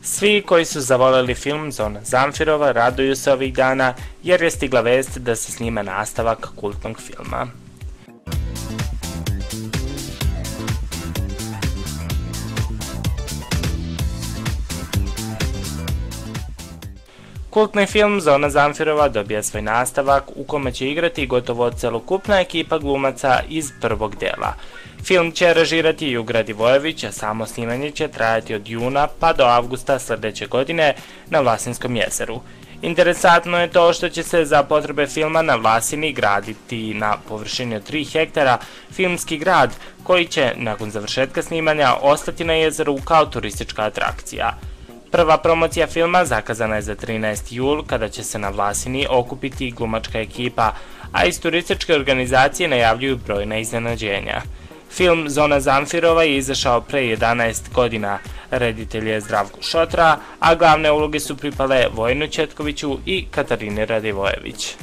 Svi koji su zavoleli film Zona Zamfirova raduju se ovih dana jer je stigla vest da se snima nastavak kultnog filma. Kultni film Zona Zamfirova dobija svoj nastavak u kome će igrati gotovo celokupna ekipa glumaca iz prvog dela. Film će režirati Jug Radivojević, a samo snimanje će trajati od juna pa do avgusta sljedeće godine na Vlasinskom jezeru. Interesantno je to što će se za potrebe filma na Vlasini graditi na površini od 3 hektara filmski grad koji će nakon završetka snimanja ostati na jezeru kao turistička atrakcija. Prva promocija filma zakazana je za 13. jul kada će se na Vlasini okupiti glumačka ekipa, a iz turističke organizacije najavljuju brojna iznenađenja. Film Zona Zamfirova je izašao pre 11 godina, reditelj je Zdravko Šotra, a glavne uloge su pripale Vojinu Ćetkoviću i Katarini Radivojević.